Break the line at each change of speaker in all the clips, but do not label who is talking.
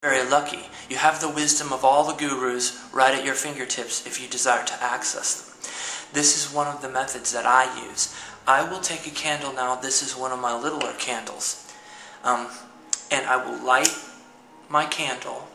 very lucky. You have the wisdom of all the gurus right at your fingertips if you desire to access them. This is one of the methods that I use. I will take a candle now. This is one of my littler candles. And I will light my candle.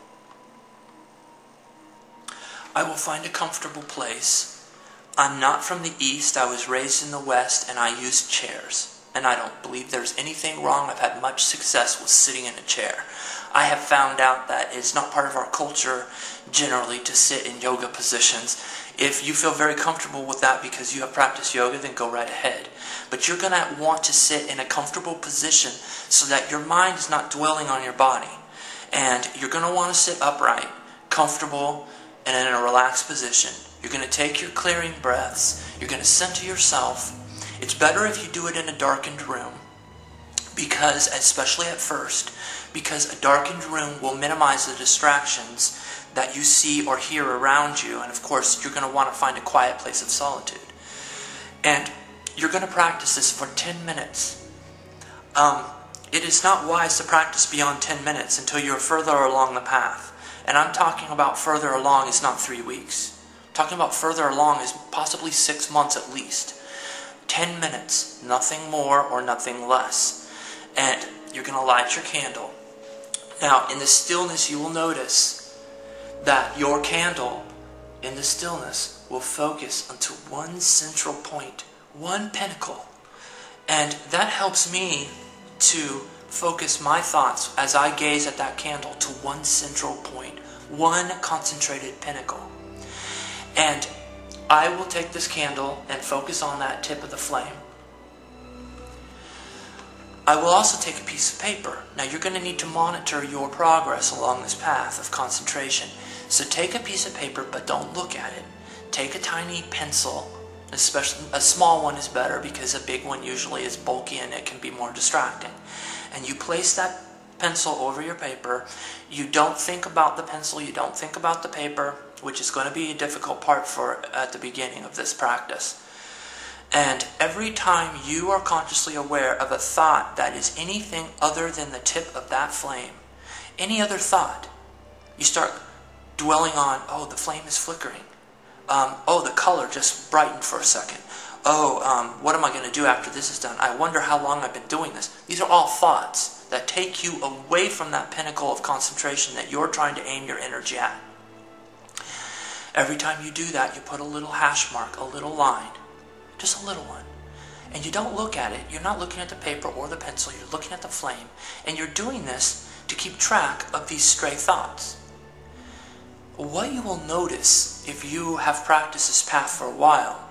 I will find a comfortable place. I'm not from the East. I was raised in the West, and I use chairs. And I don't believe there's anything wrong. I've had much success with sitting in a chair. I have found out that it's not part of our culture generally to sit in yoga positions. If you feel very comfortable with that because you have practiced yoga, then go right ahead. But you're going to want to sit in a comfortable position so that your mind is not dwelling on your body. And you're going to want to sit upright, comfortable, and in a relaxed position. You're going to take your clearing breaths. You're going to center yourself. It's better if you do it in a darkened room, because, especially at first, because a darkened room will minimize the distractions that you see or hear around you. And of course, you're going to want to find a quiet place of solitude. And you're going to practice this for 10 minutes. It is not wise to practice beyond 10 minutes until you're further along the path. And I'm talking about further along is not 3 weeks. I'm talking about further along is possibly 6 months at least. 10 minutes, nothing more or nothing less. And you're going to light your candle. Now, in the stillness, you will notice that your candle, in the stillness, will focus onto one central point, one pinnacle. And that helps me to focus my thoughts as I gaze at that candle to one central point, one concentrated pinnacle. And I will take this candle and focus on that tip of the flame. I will also take a piece of paper. Now you're going to need to monitor your progress along this path of concentration. So take a piece of paper, but don't look at it. Take a tiny pencil, especially a small one is better because a big one usually is bulky and it can be more distracting. And you place that pencil over your paper. You don't think about the pencil, you don't think about the paper, which is going to be a difficult part at the beginning of this practice. And every time you are consciously aware of a thought that is anything other than the tip of that flame, any other thought, you start dwelling on, oh, the flame is flickering. Oh, the color just brightened for a second. Oh, what am I going to do after this is done? I wonder how long I've been doing this. These are all thoughts that take you away from that pinnacle of concentration that you're trying to aim your energy at. Every time you do that, you put a little hash mark, a little line, just a little one. And you don't look at it. You're not looking at the paper or the pencil. You're looking at the flame. And you're doing this to keep track of these stray thoughts. What you will notice if you have practiced this path for a while,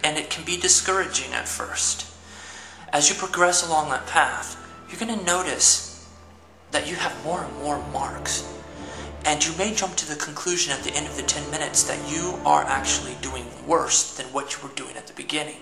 and it can be discouraging at first, as you progress along that path, you're going to notice that you have more and more marks. And you may jump to the conclusion at the end of the 10 minutes that you are actually doing worse than what you were doing at the beginning.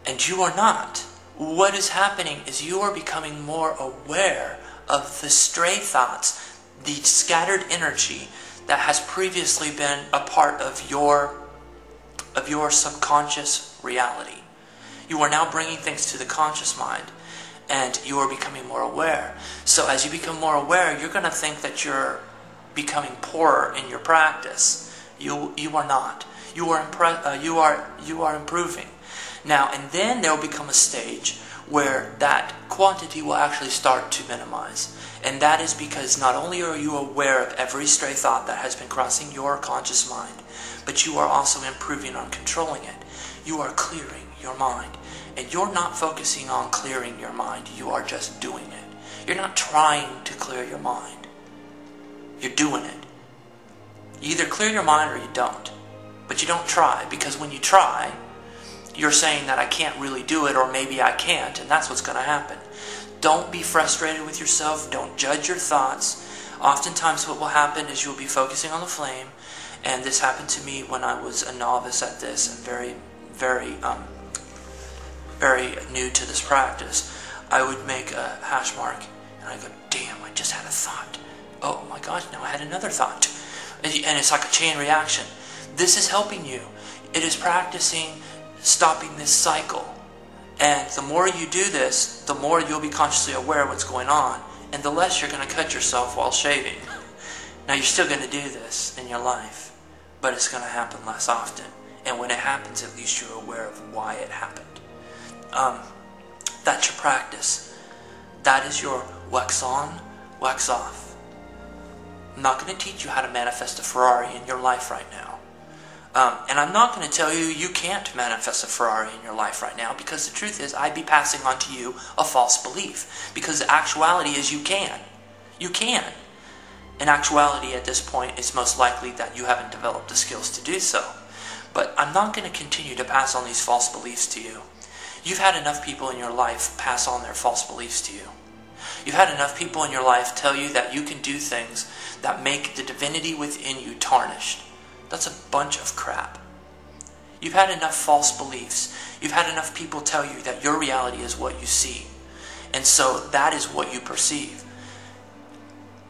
And you are not. What is happening is you are becoming more aware of the stray thoughts, the scattered energy that has previously been a part of your subconscious reality. You are now bringing things to the conscious mind, and you are becoming more aware. So as you become more aware, you're going to think that you're becoming poorer in your practice. You are not. You are improving. Now, and then there will become a stage where that quantity will actually start to minimize. And that is because not only are you aware of every stray thought that has been crossing your conscious mind, but you are also improving on controlling it. You are clearing your mind. And you're not focusing on clearing your mind. You are just doing it. You're not trying to clear your mind. You're doing it. You either clear your mind or you don't. But you don't try, because when you try, you're saying that I can't really do it, or maybe I can't, and that's what's going to happen. Don't be frustrated with yourself. Don't judge your thoughts. Oftentimes what will happen is you'll be focusing on the flame, and this happened to me when I was a novice at this and very new to this practice. I would make a hash mark, and I go, damn, I just had a thought. Oh my gosh, now I had another thought. And it's like a chain reaction. This is helping you. It is practicing stopping this cycle. And the more you do this, the more you'll be consciously aware of what's going on. and the less you're going to cut yourself while shaving. Now, you're still going to do this in your life, but it's going to happen less often. And when it happens, at least you're aware of why it happened. That's your practice. That is your wax on, wax off. I'm not going to teach you how to manifest a Ferrari in your life right now. And I'm not going to tell you you can't manifest a Ferrari in your life right now, because the truth is I'd be passing on to you a false belief. Because the actuality is you can. You can. In actuality, at this point, it's most likely that you haven't developed the skills to do so. But I'm not going to continue to pass on these false beliefs to you. You've had enough people in your life pass on their false beliefs to you. You've had enough people in your life tell you that you can do things that make the divinity within you tarnished. That's a bunch of crap. You've had enough false beliefs. You've had enough people tell you that your reality is what you see. And so that is what you perceive.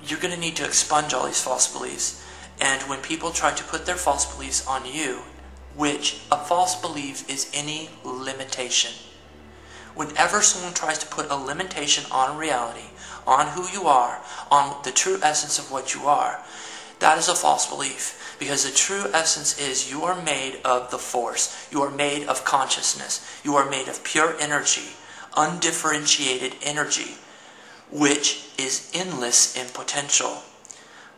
You're going to need to expunge all these false beliefs. And when people try to put their false beliefs on you, which a false belief is any limitation. Whenever someone tries to put a limitation on reality, on who you are, on the true essence of what you are, that is a false belief. Because the true essence is you are made of the force. You are made of consciousness. You are made of pure energy, undifferentiated energy, which is endless in potential.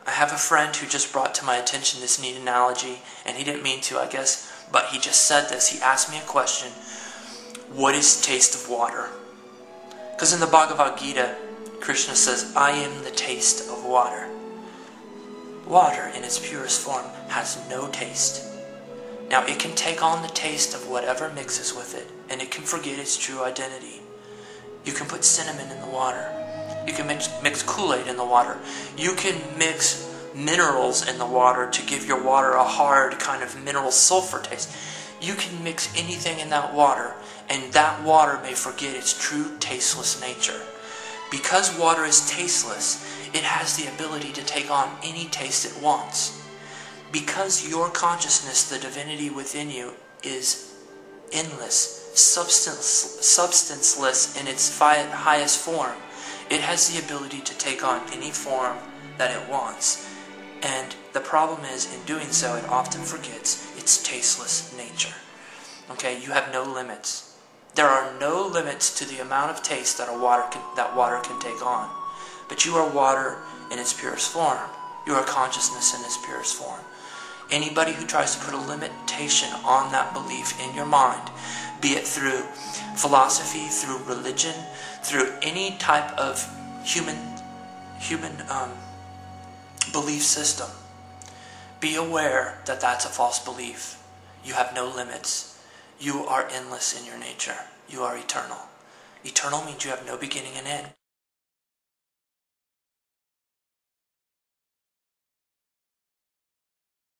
I have a friend who just brought to my attention this neat analogy, and he didn't mean to, I guess, but he just said this. He asked me a question: what is taste of water? Because in the Bhagavad Gita, Krishna says, I am the taste of water. Water, in its purest form, has no taste. Now, it can take on the taste of whatever mixes with it, and it can forget its true identity. You can put cinnamon in the water. You can mix Kool-Aid in the water. You can mix minerals in the water to give your water a hard kind of mineral sulfur taste. You can mix anything in that water, and that water may forget its true tasteless nature. Because water is tasteless, it has the ability to take on any taste it wants. Because your consciousness, the divinity within you, is endless, substanceless in its highest form, it has the ability to take on any form that it wants. And the problem is, in doing so, it often forgets its tasteless nature. Okay, you have no limits. There are no limits to the amount of taste that water can take on. But you are water in its purest form. You are consciousness in its purest form. Anybody who tries to put a limitation on that belief in your mind, be it through philosophy, through religion, through any type of human belief system, be aware that that's a false belief. You have no limits. You are endless in your nature. You are eternal. Eternal means you have no beginning and end.